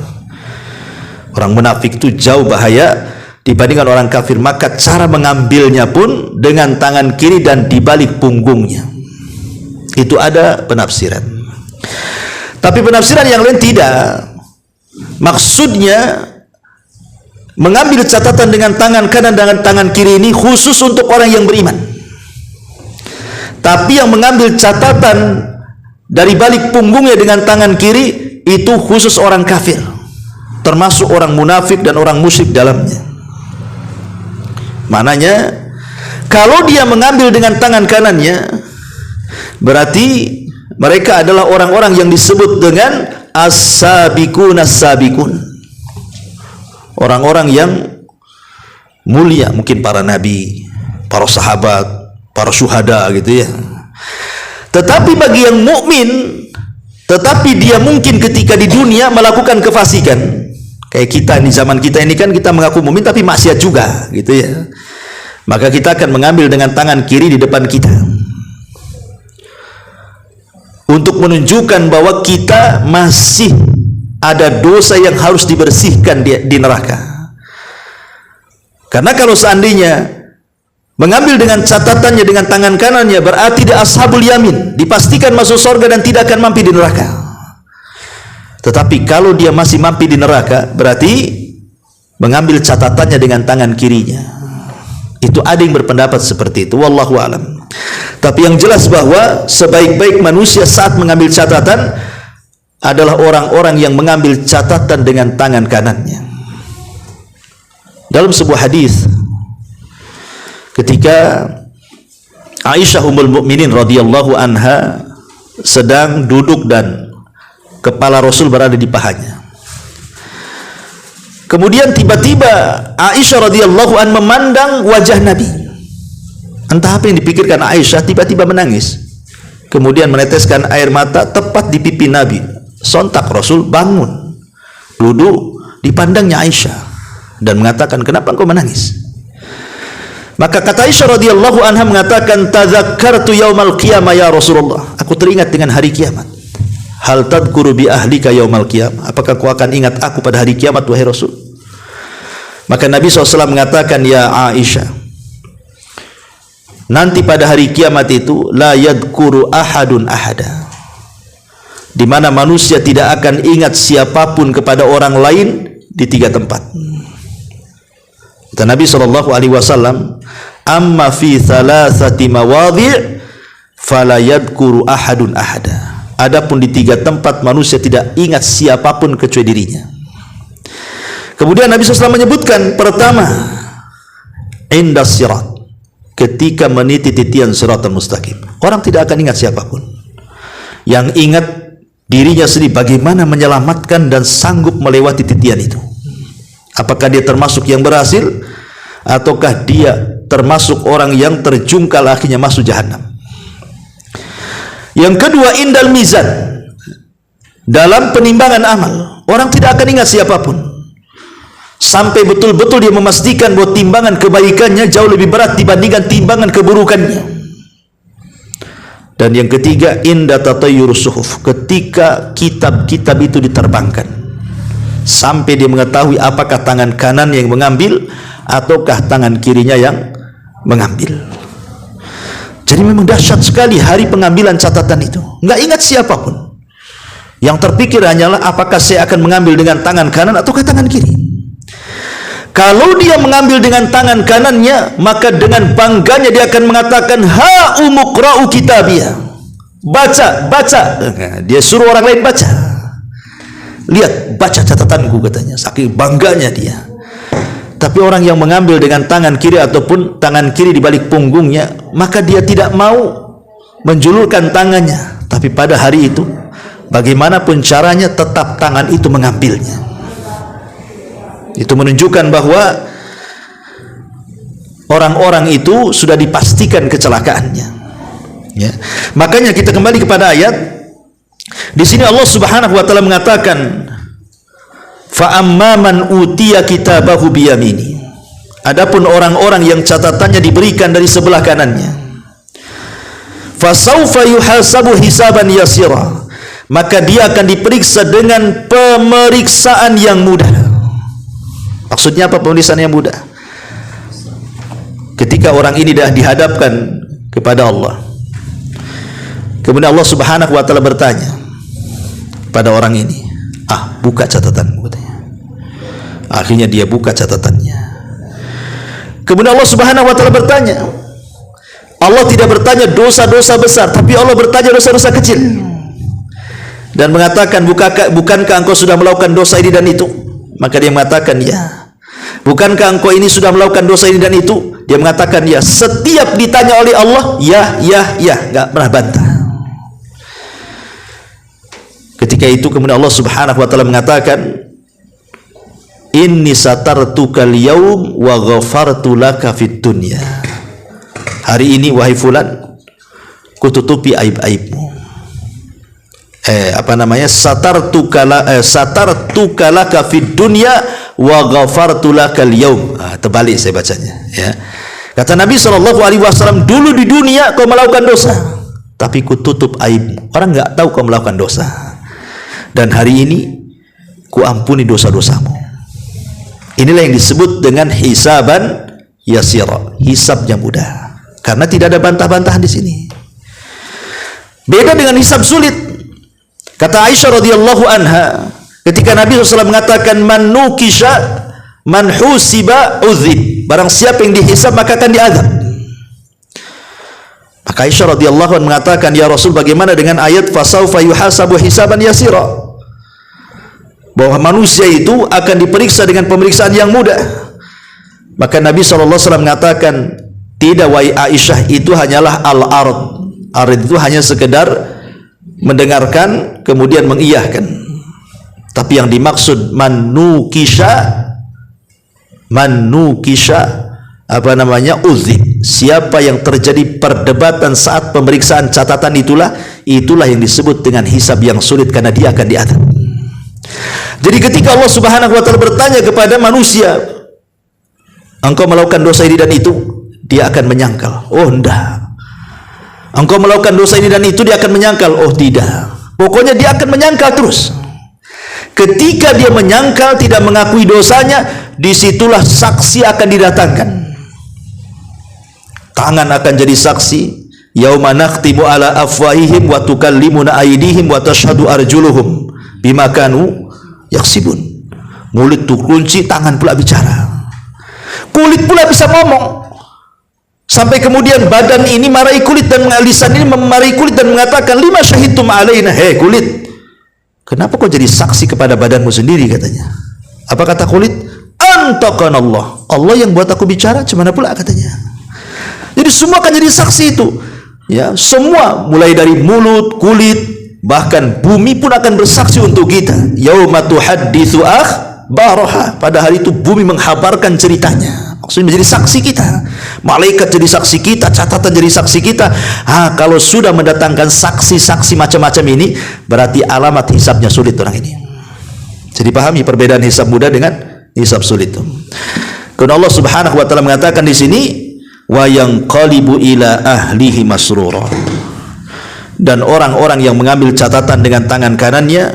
Orang munafik itu jauh bahaya dibandingkan orang kafir. Maka cara mengambilnya pun dengan tangan kiri dan di balik punggungnya. Itu ada penafsiran. Tapi penafsiran yang lain tidak. Maksudnya mengambil catatan dengan tangan kanan dan tangan kiri ini khusus untuk orang yang beriman. Tapi yang mengambil catatan dari balik punggungnya dengan tangan kiri itu khusus orang kafir, termasuk orang munafik dan orang musyrik dalamnya. Mananya kalau dia mengambil dengan tangan kanannya, berarti mereka adalah orang-orang yang disebut dengan as-sabiqun as-sabiqun, orang-orang yang mulia, mungkin para nabi, para sahabat, para syuhada gitu ya. Tetapi bagi yang mukmin, tetapi dia mungkin ketika di dunia melakukan kefasikan, kayak kita di zaman kita ini kan kita mengaku mukmin tapi maksiat juga gitu ya, maka kita akan mengambil dengan tangan kiri di depan kita untuk menunjukkan bahwa kita masih ada dosa yang harus dibersihkan di neraka. Karena kalau seandainya mengambil dengan catatannya dengan tangan kanannya, berarti dia ashabul yamin, dipastikan masuk surga dan tidak akan mampir di neraka. Tetapi kalau dia masih mampir di neraka, berarti mengambil catatannya dengan tangan kirinya. Itu ada yang berpendapat seperti itu, wallahu alam. Tapi yang jelas bahwa sebaik-baik manusia saat mengambil catatan adalah orang-orang yang mengambil catatan dengan tangan kanannya. Dalam sebuah hadis, ketika Aisyah ummul mukminin radhiyallahu anha sedang duduk dan kepala Rasul berada di pahanya. Kemudian tiba-tiba Aisyah radhiyallahu anha memandang wajah Nabi. Entah apa yang dipikirkan Aisyah, tiba-tiba menangis. Kemudian meneteskan air mata tepat di pipi Nabi. Sontak Rasul bangun, duduk, dipandangnya Aisyah dan mengatakan, "Kenapa engkau menangis?" Maka kata Aisyah radhiyallahu anha mengatakan, "Tadzakkartu yaumal qiyamah ya Rasulullah." Aku teringat dengan hari kiamat. "Hal tadhkuru bi ahlika yaumal qiyamah?" Apakah kau akan ingat aku pada hari kiamat wahai Rasul? Maka Nabi SAW mengatakan, "Ya Aisyah, nanti pada hari kiamat itu la yadhkuru ahadun ahada, di mana manusia tidak akan ingat siapapun kepada orang lain di tiga tempat." Kata Nabi SAW, "Amma fi thalathati mawadhi' fala yadhkuru ahadun ahada." Adapun di tiga tempat manusia tidak ingat siapapun kecuali dirinya. Kemudian Nabi SAW menyebutkan, pertama, indas sirat, ketika meniti titian siratal mustaqim. Orang tidak akan ingat siapapun. Yang ingat dirinya sendiri, bagaimana menyelamatkan dan sanggup melewati titian itu. Apakah dia termasuk yang berhasil, ataukah dia termasuk orang yang terjungkal akhirnya masuk jahanam. Yang kedua, indal mizan, dalam penimbangan amal. Orang tidak akan ingat siapapun sampai betul-betul dia memastikan bahwa timbangan kebaikannya jauh lebih berat dibandingkan timbangan keburukannya. Dan yang ketiga, inda tatayyurus suhuf, ketika kitab-kitab itu diterbangkan sampai dia mengetahui apakah tangan kanan yang mengambil ataukah tangan kirinya yang mengambil. Jadi memang dahsyat sekali hari pengambilan catatan itu. Enggak ingat siapapun. Yang terpikir hanyalah apakah saya akan mengambil dengan tangan kanan ataukah tangan kiri. Kalau dia mengambil dengan tangan kanannya, maka dengan bangganya dia akan mengatakan, "Ha umuqra'u kitabiyah." Baca, baca. Dia suruh orang lain baca. Lihat, baca catatanku katanya. Saking bangganya dia. Tapi orang yang mengambil dengan tangan kiri ataupun tangan kiri di balik punggungnya, maka dia tidak mau menjulurkan tangannya. Tapi pada hari itu, bagaimanapun caranya tetap tangan itu mengambilnya. Itu menunjukkan bahwa orang-orang itu sudah dipastikan kecelakaannya. Ya. Makanya kita kembali kepada ayat. Di sini Allah Subhanahu wa taala mengatakan, "Fa amman utiya kitabahu biyamini." Adapun orang-orang yang catatannya diberikan dari sebelah kanannya, fa saufa yuhasabu hisaban yasira, maka dia akan diperiksa dengan pemeriksaan yang mudah. Maksudnya apa pemeriksaan yang mudah? Ketika orang ini dah dihadapkan kepada Allah, kemudian Allah Subhanahu wa taala bertanya pada orang ini, "Ah, buka catatanmu," katanya. Akhirnya dia buka catatannya. Kemudian Allah Subhanahu wa taala bertanya. Allah tidak bertanya dosa-dosa besar, tapi Allah bertanya dosa-dosa kecil. Dan mengatakan, bukankah engkau sudah melakukan dosa ini dan itu? Maka dia mengatakan, ya. Bukankah engkau ini sudah melakukan dosa ini dan itu? Dia mengatakan, ya. Setiap ditanya oleh Allah, ya, enggak pernah bantah. Ketika itu kemudian Allah Subhanahu wa taala mengatakan, inni satartukal yaum wa ghafartu laka fid dunya. Hari ini wahai fulan, kututupi aib-aibmu. Satartuka laka fid dunya wa ghafartu lakal yaum. Terbalik saya bacanya, ya. Kata Nabi SAW, dulu di dunia kau melakukan dosa, tapi kututup aibmu. Orang enggak tahu kau melakukan dosa. Dan hari ini ku ampuni dosa-dosamu. Inilah yang disebut dengan hisaban yasira, hisabnya mudah. Karena tidak ada bantah-bantahan di sini. Beda dengan hisab sulit. Kata Aisyah radhiyallahu anha, ketika Nabi SAW mengatakan man nukisha man husiba udzib, barang siapa yang dihisab maka akan diazab. Maka Aisyah radhiyallahu anha mengatakan, ya Rasul, bagaimana dengan ayat fasaufa yuhasabu hisaban yasira, bahwa manusia itu akan diperiksa dengan pemeriksaan yang mudah. Maka Nabi SAW mengatakan, tidak wahai Aisyah, itu hanyalah al-ard. Ard itu hanya sekedar mendengarkan kemudian mengiyahkan. Tapi yang dimaksud manukisha uzib, siapa yang terjadi perdebatan saat pemeriksaan catatan, itulah yang disebut dengan hisab yang sulit, karena dia akan diazab. Jadi ketika Allah Subhanahu wa taala bertanya kepada manusia, engkau melakukan dosa ini dan itu, dia akan menyangkal, oh enggak. Engkau melakukan dosa ini dan itu, dia akan menyangkal, oh tidak. Pokoknya dia akan menyangkal terus. Ketika dia menyangkal, tidak mengakui dosanya, disitulah saksi akan didatangkan. Tangan akan jadi saksi. Yauma nakhtimu ala afwahihim wa tukallimuna aydihim wa tashhadu arjuluhum bima kanu yaksibun. Mulut itu kunci, tangan pula bicara. Kulit pula bisa ngomong. Sampai kemudian badan ini marahi kulit, dan lisan ini memarahi kulit dan mengatakan, lima syahidtum alaina, hei kulit, kenapa kau jadi saksi kepada badanmu sendiri, katanya. Apa kata kulit? Antaqanallah, Allah yang buat aku bicara, cemana pula, katanya. Jadi semua akan jadi saksi itu, ya, semua mulai dari mulut, kulit, bahkan bumi pun akan bersaksi untuk kita. Yauma tuhadditsu akhbaraha, pada hari itu bumi menghabarkan ceritanya. Maksudnya menjadi saksi kita, malaikat jadi saksi kita, catatan jadi saksi kita. Kalau sudah mendatangkan saksi-saksi macam-macam ini, berarti alamat hisabnya sulit orang ini. Jadi pahami perbedaan hisab mudah dengan hisab sulit itu. Karena Allah Subhanahu wa taala mengatakan di sini, wa yanqalibu ila ahlihi masrura, dan orang-orang yang mengambil catatan dengan tangan kanannya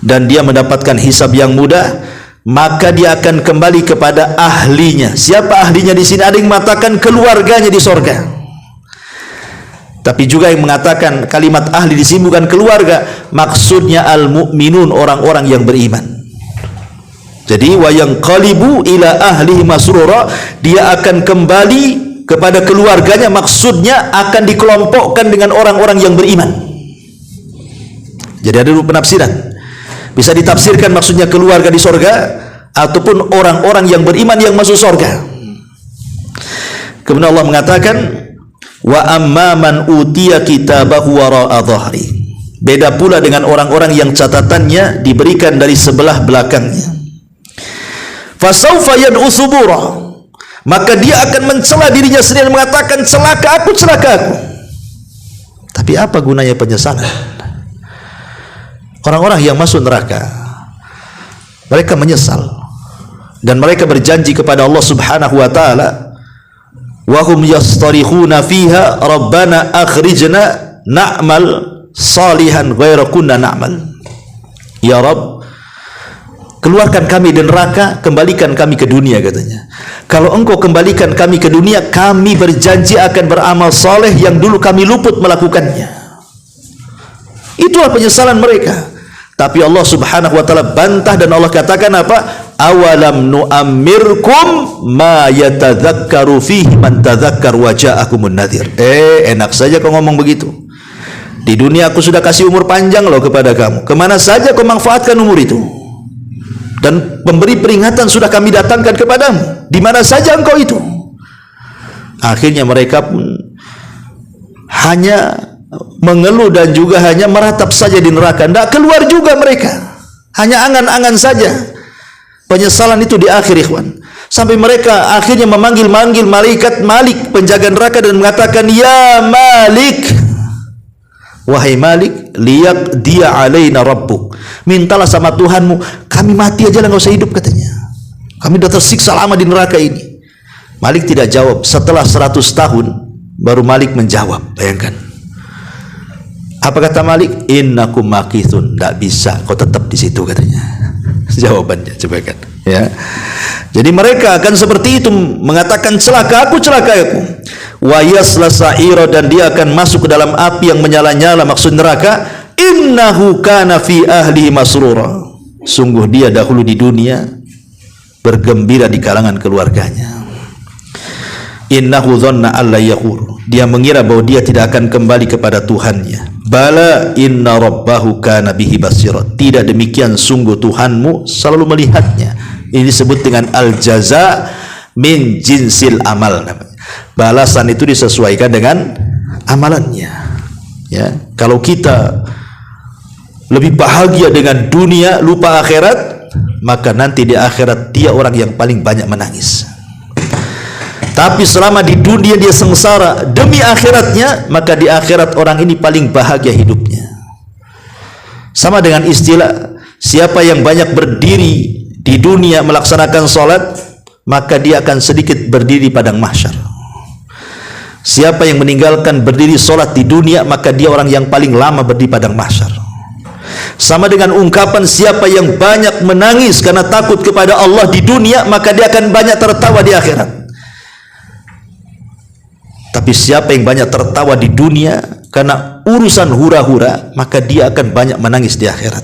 dan dia mendapatkan hisab yang mudah, maka dia akan kembali kepada ahlinya. Siapa ahlinya di sini? Ada yang mengatakan keluarganya di sorga, tapi juga yang mengatakan kalimat ahli di sini bukan keluarga, maksudnya al-mu'minun, orang-orang yang beriman. Jadi wa yanqalibu ila ahlihi masrura, dia akan kembali kepada keluarganya, maksudnya akan dikelompokkan dengan orang-orang yang beriman. Jadi ada dua penafsiran. Bisa ditafsirkan maksudnya keluarga di sorga, ataupun orang-orang yang beriman yang masuk sorga. Kemudian Allah mengatakan, wa amma man utiya kitabahu wara'a dhahri, beda pula dengan orang-orang yang catatannya diberikan dari sebelah belakangnya. Fasawfa yad'u subura, maka dia akan mencela dirinya sendiri dan mengatakan, celaka aku, celaka aku. Tapi apa gunanya penyesalan? Orang-orang yang masuk neraka, mereka menyesal dan mereka berjanji kepada Allah Subhanahu wa taala, wa hum yastarikhuna fiha rabbana akhrijna na'mal salihan ghaira kunna na'mal. Ya Rabb, keluarkan kami dari neraka, kembalikan kami ke dunia, katanya. Kalau engkau kembalikan kami ke dunia, kami berjanji akan beramal saleh yang dulu kami luput melakukannya. Itulah penyesalan mereka. Tapi Allah Subhanahu wa taala bantah dan Allah katakan apa? awalam nu'ammirkum ma yatadzakkaru fihi man tadzakkar wa ja'akumun nadhir. Enak saja kau ngomong begitu. Di dunia aku sudah kasih umur panjang loh kepada kamu. Kemana saja kau manfaatkan umur itu? Dan pemberi peringatan sudah kami datangkan kepadamu. Di mana saja engkau itu? Akhirnya mereka pun hanya mengeluh dan juga hanya meratap saja di neraka. Tidak keluar juga mereka. Hanya angan-angan saja. Penyesalan itu di akhir, ikhwan. Sampai mereka akhirnya memanggil-manggil malaikat Malik, penjaga neraka, dan mengatakan, ya Malik, wahai Malik, liyak dia alaina rabbuk. Mintalah sama Tuhanmu, kami mati aja lah, nggak usah hidup, katanya. Kami sudah tersiksa lama di neraka ini. Malik tidak jawab. Setelah 100 tahun baru Malik menjawab. Bayangkan. Apa kata Malik? Innakum makithun. Tidak bisa, kau tetap di situ, katanya. Jawabannya, coba kan. Ya. Jadi mereka akan seperti itu, mengatakan celaka aku, wa yasla sa'ira, dan dia akan masuk ke dalam api yang menyala-nyala, maksud neraka. Innahu kana fi ahlihi masrura. Sungguh dia dahulu di dunia bergembira di kalangan keluarganya. Innahu dhanna alla yaqur. Dia mengira bahwa dia tidak akan kembali kepada Tuhannya. Bala inna rabbahu kana bihi basira. Tidak demikian, sungguh Tuhanmu selalu melihatnya. Ini disebut dengan al-jaza min jinsil amal. Balasan itu disesuaikan dengan amalannya. Ya, kalau kita lebih bahagia dengan dunia, lupa akhirat, maka nanti di akhirat dia orang yang paling banyak menangis. Tapi selama di dunia dia sengsara demi akhiratnya, maka di akhirat orang ini paling bahagia hidupnya. Sama dengan istilah, siapa yang banyak berdiri di dunia melaksanakan sholat, maka dia akan sedikit berdiri padang mahsyar. Siapa yang meninggalkan berdiri sholat di dunia, maka dia orang yang paling lama berdiri padang mahsyar. Sama dengan ungkapan, siapa yang banyak menangis karena takut kepada Allah di dunia, maka dia akan banyak tertawa di akhirat. Tapi siapa yang banyak tertawa di dunia karena urusan hura-hura, maka dia akan banyak menangis di akhirat.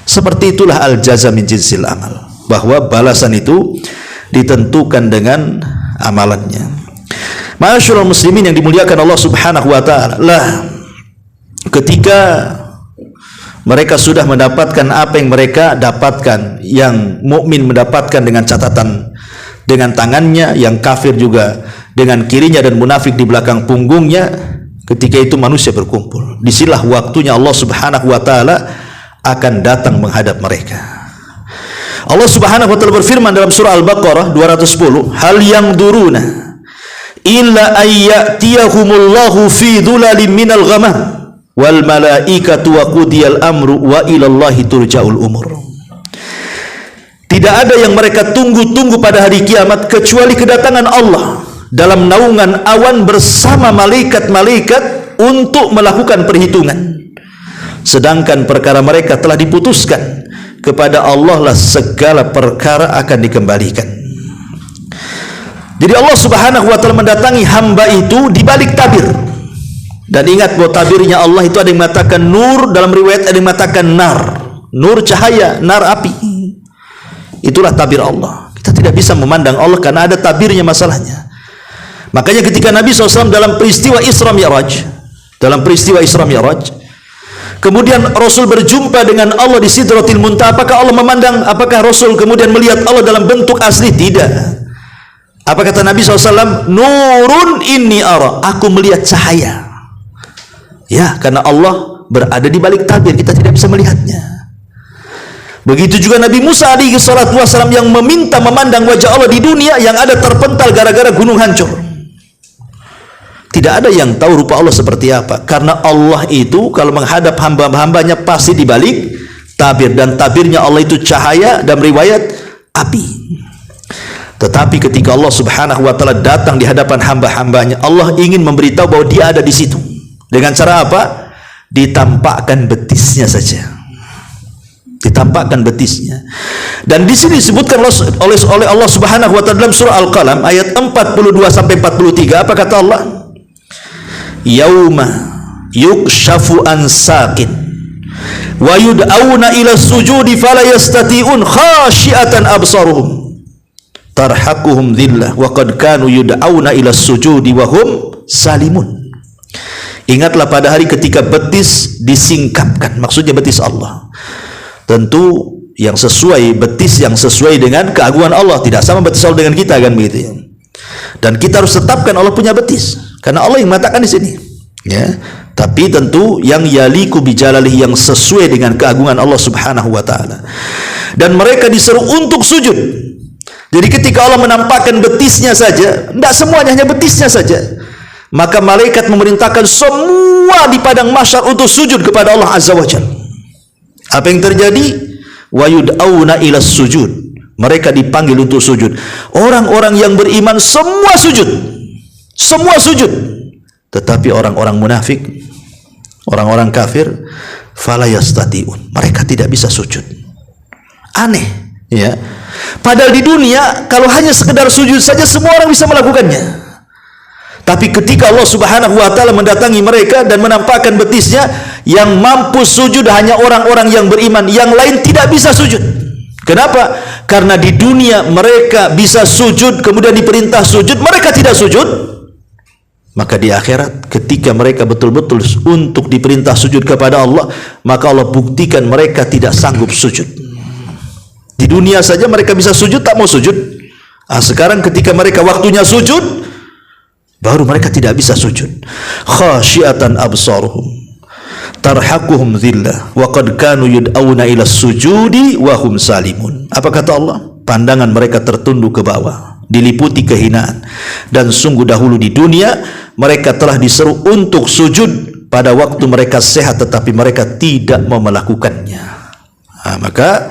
Seperti itulah al-jaza min jinsil amal, bahwa balasan itu ditentukan dengan amalannya. Ma'asyiral muslimin yang dimuliakan Allah Subhanahu wa taala, lah ketika mereka sudah mendapatkan apa yang mereka dapatkan, yang mukmin mendapatkan dengan catatan dengan tangannya, yang kafir juga dengan kirinya, dan munafik di belakang punggungnya. Ketika itu manusia berkumpul. Disinilah waktunya Allah Subhanahu wa taala akan datang menghadap mereka. Allah Subhanahu wa taala berfirman dalam surah Al-Baqarah 210, hal yanzuruna illa ayyatiyahumullahu fi dhulalin minal ghamam wal malaikatu wa qudiyal amru wa ilallahi turja'ul umur. Tidak ada yang mereka tunggu-tunggu pada hari kiamat kecuali kedatangan Allah dalam naungan awan bersama malaikat-malaikat untuk melakukan perhitungan. Sedangkan perkara mereka telah diputuskan, kepada Allah lah segala perkara akan dikembalikan. Jadi Allah Subhanahu wa taala mendatangi hamba itu di balik tabir. Dan ingat bahwa tabirnya Allah itu ada yang mengatakan nur, dalam riwayat ada yang mengatakan nar. Nur cahaya, nar api. Itulah tabir Allah. Kita tidak bisa memandang Allah karena ada tabirnya masalahnya. Makanya ketika Nabi SAW dalam peristiwa Isra Mi'raj, kemudian Rasul berjumpa dengan Allah di Sidratil Muntaha, apakah Allah memandang, apakah Rasul kemudian melihat Allah dalam bentuk asli? Tidak. Apa kata Nabi SAW? Nurun inni ara, aku melihat cahaya. Ya, karena Allah berada di balik tabir, kita tidak bisa melihatnya. Begitu juga Nabi Musa alaihi salatu wasallam yang meminta memandang wajah Allah di dunia yang ada terpental gara-gara gunung hancur. Tidak ada yang tahu rupa Allah seperti apa, karena Allah itu kalau menghadap hamba-hambanya pasti di balik tabir, dan tabirnya Allah itu cahaya, dan riwayat api. Tetapi ketika Allah Subhanahu wa taala datang di hadapan hamba-hambanya, Allah ingin memberitahu bahwa dia ada di situ. Dengan cara apa? Ditampakkan betisnya saja. Ditampakkan betisnya. Dan di sini disebutkan oleh Allah Subhanahu wa taala dalam surah Al-Qalam ayat 42 sampai 43, apa kata Allah? Yauma yukshafu an saqin wa yud'auna ila sujudi fala yastati'un khashi'atan absaruhum tarhaquhum dhillah wa qad kanu yud'auna ila sujudi wa hum salimun. Ingatlah pada hari ketika betis disingkapkan, maksudnya betis Allah. Tentu yang sesuai, betis yang sesuai dengan keagungan Allah, tidak sama betis Allah dengan kita, kan begitu ya. Dan kita harus tetapkan Allah punya betis, karena Allah yang mengatakan di sini, ya. Tapi tentu yang yaliku bijalalihi, yang sesuai dengan keagungan Allah Subhanahu wa taala. Dan mereka disuruh untuk sujud. Jadi ketika Allah menampakkan betisnya saja, tidak semuanya hanya betisnya saja, maka malaikat memerintahkan semua di padang mahsyar untuk sujud kepada Allah Azza wa Jalla. Apa yang terjadi? Wa yud'auna ila sujud. Mereka dipanggil untuk sujud. Orang-orang yang beriman semua sujud. Semua sujud. Tetapi orang-orang munafik, orang-orang kafir, fala yastati'un, mereka tidak bisa sujud. Aneh, ya. Padahal di dunia kalau hanya sekedar sujud saja semua orang bisa melakukannya. Tapi ketika Allah Subhanahu wa taala mendatangi mereka dan menampakkan betisnya, yang mampu sujud hanya orang-orang yang beriman, yang lain tidak bisa sujud. Kenapa? Karena di dunia mereka bisa sujud, kemudian diperintah sujud, mereka tidak sujud. Maka di akhirat ketika mereka betul-betul untuk diperintah sujud kepada Allah, maka Allah buktikan mereka tidak sanggup sujud. Di dunia saja mereka bisa sujud, tak mau sujud. Sekarang ketika mereka waktunya sujud, baru mereka tidak bisa sujud. Khasyiatan absaruhum tarhaquhum dhillah wa qad kanu yud'auna ila sujudi wa hum salimun. Apa kata Allah? Pandangan mereka tertunduk ke bawah, diliputi kehinaan. Dan sungguh dahulu di dunia mereka telah diseru untuk sujud pada waktu mereka sehat, tetapi mereka tidak mau melakukannya. Maka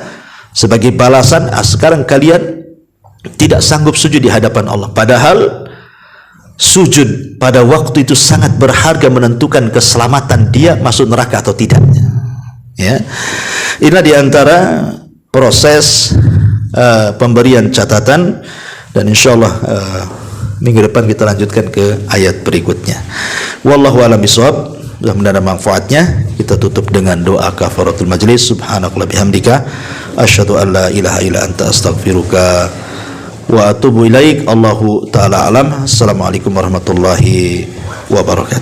sebagai balasan, sekarang kalian tidak sanggup sujud di hadapan Allah. Padahal sujud pada waktu itu sangat berharga, menentukan keselamatan dia masuk neraka atau tidaknya. Ya, ini diantara proses pemberian catatan, dan insyaallah minggu depan kita lanjutkan ke ayat berikutnya. Wallahu a'lam bishawab. Mudah-mudahan ada manfaatnya. Kita tutup dengan doa kafaratul majlis. Subhanakallah bihamdika asyhadu an la ilaha illa anta astaghfiruka wa atubu ilaik. Allahu ta'ala alam. Assalamualaikum warahmatullahi wabarakatuh.